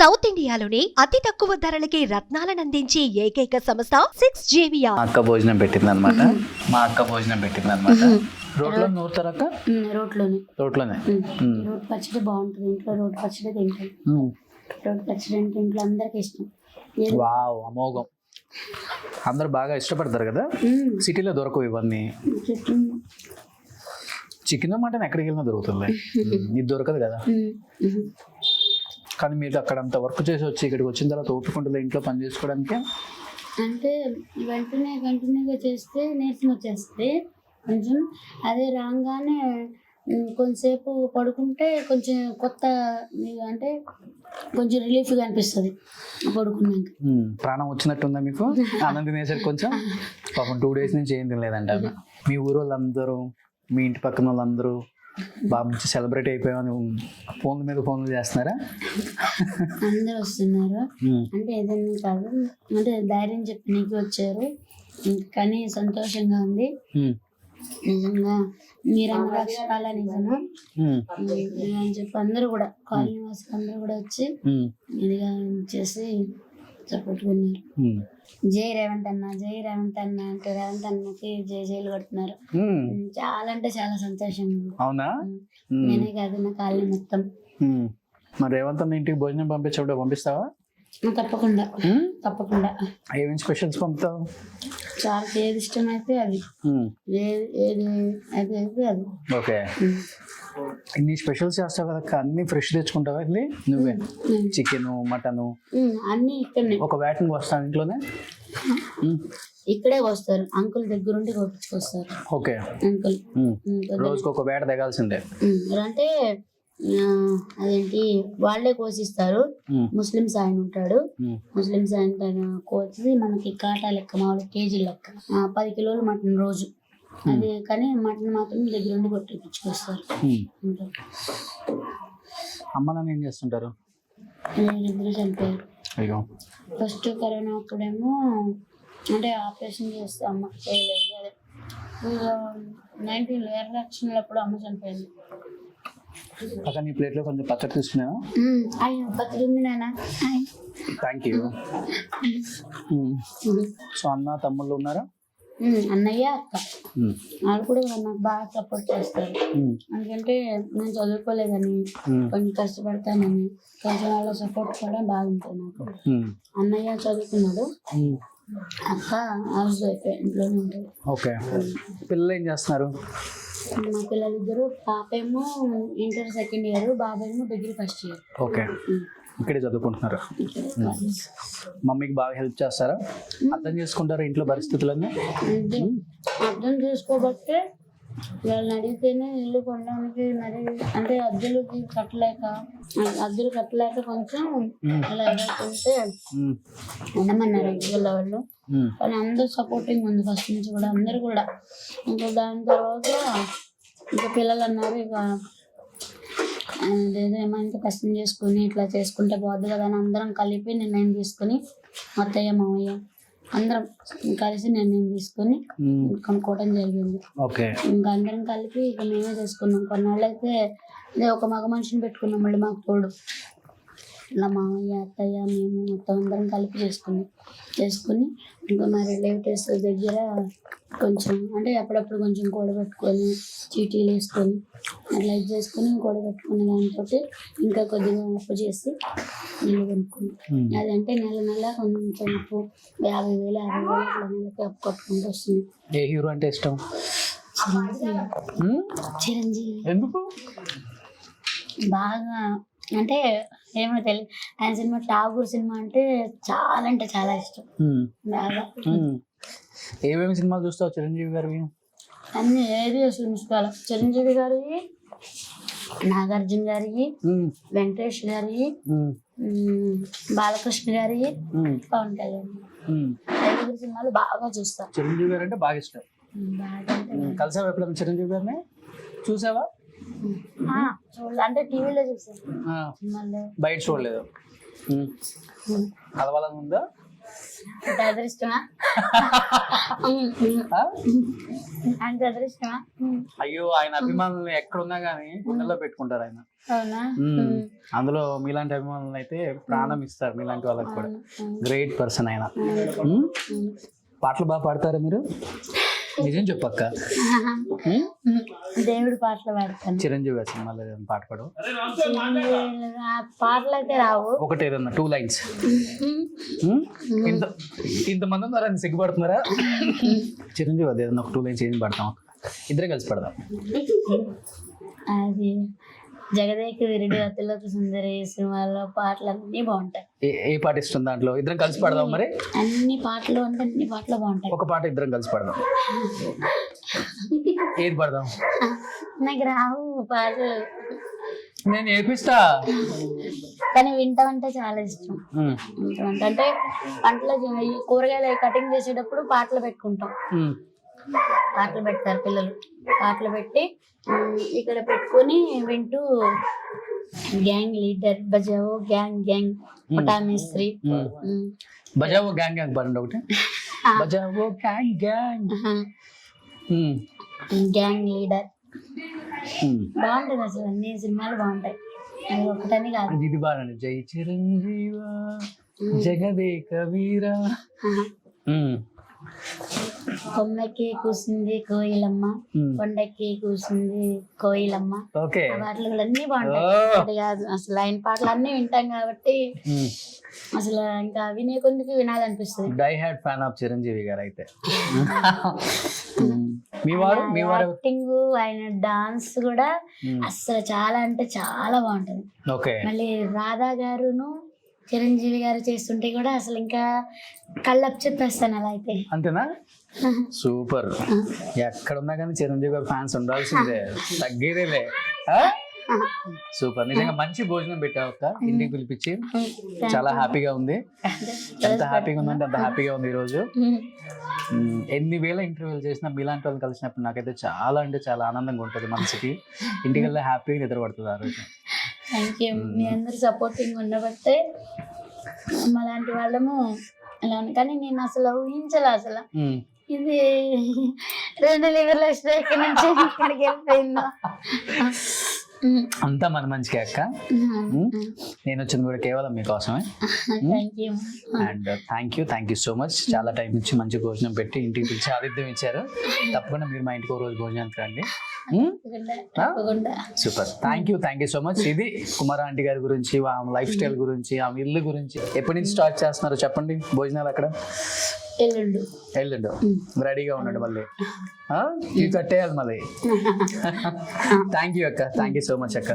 South ఇండియాలోని అతి తక్కువ ధరలకి రత్నాలను అందించే ఏకైక సంస్థ 6JVR. మా అక్క భోజనం పెట్టింది అనమాట. రోడ్లో నూరుతారక్క? రోడ్లోనే. రోడ్ పచ్చడి బాగుంటుంది. ఇంట్లో రోడ్ పచ్చడి తింటాం. రోడ్ పచ్చడి అంటే ఇంట్లో అందరికి ఇష్టం. వావ్, అమోఘం. అందరు బాగా ఇష్టపడతారు కదా. సిటీలో దొరకవు ఇవన్నీ. చికెన్ మటన్ ఎక్కడికి వెళ్ళినా దొరుకుతుంది, ఇది దొరకదు కదా. కానీ మీరు అక్కడ అంత వర్క్ చేసి వచ్చి ఇక్కడికి వచ్చిన తర్వాత ఓపికంటుంది ఇంట్లో పని చేసుకోవడానికి. అంటే కంటిన్యూగా చేస్తే నీరసం వచ్చేస్తుంది కొంచెం. అదే రాగానే కొంచెంసేపు పడుకుంటే కొంచెం కొత్త అంటే కొంచెం రిలీఫ్గా అనిపిస్తుంది పడుకున్నాక. ప్రాణం వచ్చినట్టుందా మీకు? ఆనందం వేసారు కొంచెం. పాపం 2 days నుంచి ఏం తినలేదంట. మీ ఊరు వాళ్ళందరూ, మీ ఇంటి పక్కన వాళ్ళందరూ బాగా మంచి సెలబ్రేట్ అయిపోయామని ఫోన్లు చేస్తున్నారా? అందరూ వస్తున్నారు. అంటే ఏదైనా కాదు, అంటే ధైర్యం చెప్పి నీకు వచ్చారు. కానీ సంతోషంగా ఉంది నిజంగా. మీరన్న అక్షరాల నిజమా అని చెప్పి అందరూ కూడా కాలనీ వాసులు అందరూ కూడా వచ్చి ఇదిగా చేసి చెప్పుకున్నారు. జై రేవంత్ అన్న, జై రేవంత్ అన్న అంటే రేవంత్ అన్నకి జైలు కడుతున్నారు. చాలా అంటే చాలా సంతోషంగా ఉంది. అవునా? నేనే కాదు, నా కాలనీ మొత్తం. మరి రేవంత్ అన్న ఇంటికి భోజనం పంపించడం పంపిస్తావా? తప్పకుండా. ఏమేమి స్పెషల్స్ పంపుతావు? చాలా ఏది ఇష్టం అయితే అది, ఏది అయితే అది. ఓకే. ఇన్ని స్పెషల్స్ చేస్తావు కదా, అన్ని ఫ్రెష్ తెచ్చుకుంటావా? ఇది నువ్వే చికెన్, మటన్ అన్ని ఇక్కడనే. ఒక వేటను వస్తాను ఇంట్లోనే? ఇక్కడే వస్తారు, అంకుల్ దగ్గరుండి కొట్టించుకొస్తారు. ఓకే. అంకుల్ రోజుకి ఒక వేట తెగాల్సిందే. అంటే అదేంటి వాళ్ళే కోసిస్తారు. ముస్లిమ్స్ ఆయన ఉంటాడు, ముస్లిమ్స్ ఆయన కోసి మనకి కాటా లెక్క, మామూలు కేజీ లెక్క 10 కిలోలు మటన్ రోజు. అది కానీ మటన్ మాత్రం దగ్గర ఉండి కొట్టించుకొస్తారు. అమ్మ నాన్న ఏం చేస్తుంటారు? ఇద్దరు చనిపోయారు. అయ్యో. ఫస్ట్ కరోనా అప్పుడేమో అంటే ఆపరేషన్ చేస్తే అమ్మ చేయలేదు. అదే 19 ఎలక్షన్లప్పుడు అమ్మ చనిపోయింది. అక్కడ నీ ప్లేట్లో కొంచెం పచ్చడి తీసుకున్నావా? పచ్చడి ఉంది నాన్న. Thank you. సో అన్న తమ్ముళ్ళు ఉన్నారా? అన్నయ్య, అక్క. వాళ్ళు కూడా నాకు బాగా సపోర్ట్ చేస్తారు. ఎందుకంటే నేను చదువుకోలేదని, కొంచెం కష్టపడతానని కొంచెం వాళ్ళ సపోర్ట్ కూడా బాగుంటుంది నాకు. అన్నయ్య చదువుకున్నాడు, అక్క హౌస్ వైఫ్, ఇంట్లోనే ఉంటుంది. ఓకే. పిల్లలు ఏం చేస్తున్నారు? మా పిల్లలిద్దరు, పాప ఏమో ఇంటర్ 2nd year, బాబు ఏమో డిగ్రీ 1st year. ఓకే. ఇక్కడే చదువుకుంటున్నారు. మమ్మీకి బాగా హెల్ప్ చేస్తారా? అర్థం చేసుకుంటారా ఇంట్లో పరిస్థితులన్నీ? అర్థం చేసుకోబట్టే వాళ్ళని అడిగితేనే ఇల్లు కొనడానికి మరి అంటే అద్దెలు కట్టలేక కొంచెం అలా ఎదుర్కొంటే ఉండమన్నారు ఇంట్లో వాళ్ళు. కానీ అందరూ సపోర్టింగ్ ఉంది ఫస్ట్ నుంచి కూడా, అందరు కూడా. ఇంకా దాని తర్వాత ఇంకా పిల్లలు అన్నారు, ఇక ఏమైనా కష్టం చేసుకుని ఇట్లా చేసుకుంటే పోద్దు కదా అని అందరం కలిపి నిర్ణయం తీసుకుని, అత్తయ్య మామయ్య అందరం కలిసి నిర్ణయం తీసుకుని కొనుక్కోవడం జరిగింది. ఇంకా అందరం కలిపి ఇక మేమే చేసుకున్నాం. కొన్నాళ్ళు అయితే ఒక మగ మనిషిని పెట్టుకున్నాం, మళ్ళీ మాకు తోడు. ఇలా మామయ్య, అత్తయ్య, మేము మొత్తం అందరం కలిపి చేసుకుని ఇంకా మా రిలేటివ్స్ దగ్గర కొంచెం అంటే అప్పుడప్పుడు కొంచెం కూడబెట్టుకొని చీటీలు వేసుకొని అట్లా ఇది చేసుకుని కూడబెట్టుకునే దాంతో ఇంకా కొద్దిగా అప్పు చేసి ఇల్లు కొనుక్కున్నాం. అదంటే నెల కొంచెం అప్పు 50,000 60,000 అట్లా నెలకి అప్పు కట్టుకుంటూ వస్తుంది. ఏ హీరో అంటే ఇష్టం? చిరంజీవి. ఎందుకు? బాగా అంటే ఏమో తెలియదు, ఆయన సినిమా ఠాగూర్ సినిమా అంటే చాలా ఇష్టం బాగా. ఏమేమి సినిమాలు చూస్తావు చిరంజీవి గారివి? అన్ని ఏది చూసుకోవాలి. చిరంజీవి గారివి, నాగార్జున గారివి, వెంకటేష్ గారివి, బాలకృష్ణ గారివి, పవన్ కళ్యాణ్. 5 సినిమాలు బాగా చూస్తా. చిరంజీవి గారు అంటే బాగా ఇష్టం. కలిసావా ఎప్పుడైనా చిరంజీవి గారిని? చూసావా? అంటే టీవీలో చూసాను, బయట చూడలేదు. కలవాలని ఉందా? అంత అదృష్టమా అంత అదృష్టమా అయ్యో ఆయన అభిమానులు ఎక్కడున్నా గానీ గుండెల్లో పెట్టుకుంటారు ఆయన. అవునా అందులో మీలాంటి అభిమానులు అయితే ప్రాణం ఇస్తారు మీలాంటి వాళ్ళకి కూడా. గ్రేట్ పర్సన్ ఆయన. పాటలు బాగా పాడతారా మీరు? నిజం చెప్పక్క. దేవుడి పాటలు పాడతాను. చిరంజీవి సినిమాలో ఏదైనా పాట పాడు. ఆ పాటలు అయితే రావు. ఒకటి ఏదన్నా 2 lines. ఇంతమంది ఉన్నారని సిగ్గుపడుతున్నారా? చిరంజీవి అది ఏదన్నా ఒక 2 lines ఏం పాడతాం, ఇద్దరం కలిసి పడదాం. అది జగదేక వీరుడు అతిలోక సుందరి సినిమాలో పాటలు అన్ని బాగుంటాయి. ఏ పాట ఇష్టం దాంట్లో? ఇద్దరం కలిసి పడదాం మరి. అన్ని పాటలు అంటే అన్ని పాటలు బాగుంటాయి. ఒక పాట ఇద్దరం కలిసి పడదాం. ఏది పడదాం? నాకు రావు పాటలు, నేను నేర్పిస్తా. కానీ వింటామంటే చాలా ఇష్టం. వింటామంటే అంటే పంటలో కూరగాయలు కటింగ్ చేసేటప్పుడు పాటలు పెట్టుకుంటాం. పాటలు పెడతారు పిల్లలు, పాటలు పెట్టి ఇక్కడ పెట్టుకొని వింటూ గ్యాంగ్ లీడర్ బజావో గ్యాంగ్ గ్యాంగ్ పటామేస్త్రి బజావో గ్యాంగ్ గ్యాంగ్ పాడండి ఒకటి. బజావో గ్యాంగ్ గ్యాంగ్ గ్యాంగ్ లీడర్ బాగుంటుంది. అసలు అన్ని సినిమాలు బాగుంటాయి, అది ఒకటని కాదు. ఇది బాగుంది. జై చిరంజీవ జగదేక వీర. కొమ్మకి కూసింది కోయిలమ్మ, కొండకి కూసింది కోయిలమ్మ. ఓకే, పాటలు కూడా అన్ని బాగుంటాయి. అది కాదు అసలు ఆయన పాటలు అన్ని వింటాం కాబట్టి అసలు ఇంకా వినే కొందుకు వినాలనిపిస్తుంది. Die hard fan of Chiranjeevi garu అయితే. మీ వారు యాక్టింగ్, ఆయన డాన్స్ కూడా అసలు చాలా అంటే చాలా బాగుంటది. ఓకే, మళ్ళీ రాధా గారును చిరంజీవి గారు చేస్తుంటే కూడా అసలు ఇంకా కళ్ళప్ చెప్పేస్తాను అలా అయితే. అంతేనా? సూపర్. ఎక్కడున్నా కానీ చిరంజీవి గారు ఫ్యాన్స్ ఉండాల్సిందే, తగ్గేదేలే. సూపర్. నిజంగా మంచి భోజనం పెట్టావు అక్క, ఇంటికి పిలిపించి. చాలా హ్యాపీగా ఉంది. ఎంత హ్యాపీగా ఉందంటే అంత హ్యాపీగా ఉంది ఈరోజు. ఎన్ని వేల ఇంటర్వ్యూలు చేసినా మీలాంటి వాళ్ళని కలిసినప్పుడు నాకైతే చాలా అంటే చాలా ఆనందంగా ఉంటుంది మనసుకి. ఇంటికి వెళ్ళి హ్యాపీగా నిద్రపడుతుంది ఆ రోజు. Thank you. మీ అందరు సపోర్టింగ్ ఉండబట్టే అలాంటి వాళ్ళము అలా ఉంది. కానీ నేను అసలు ఊహించలే అసలు ఇది 2 లివర్ల స్ట్రైక్ నుంచి ఇక్కడికి వెళ్ళిపోయిందో. అంతా మన మంచిగా అక్క. నేను వచ్చింది కూడా కేవలం మీకోసమే. And thank you so much. చాలా టైం ఇచ్చి మంచి భోజనం పెట్టి ఇంటికి పిలిచి ఆతిథ్యం ఇచ్చారు. తప్పకుండా మీరు మా ఇంటికి ఒక రోజు భోజనానికి రండి. Super. Thank you so much. ఇది కుమార ఆంటీ గారి గురించి, ఆమె లైఫ్ స్టైల్ గురించి, ఆమె ఇల్లు గురించి. ఎప్పటి నుంచి స్టార్ట్ చేస్తున్నారో చెప్పండి భోజనాలు అక్కడ? ఎల్లుండు రెడీగా ఉన్నాడు మళ్ళీ ఇవి కట్టేయాలి మళ్ళీ. థ్యాంక్ యూ అక్క, థ్యాంక్ యూ సో మచ్ అక్క.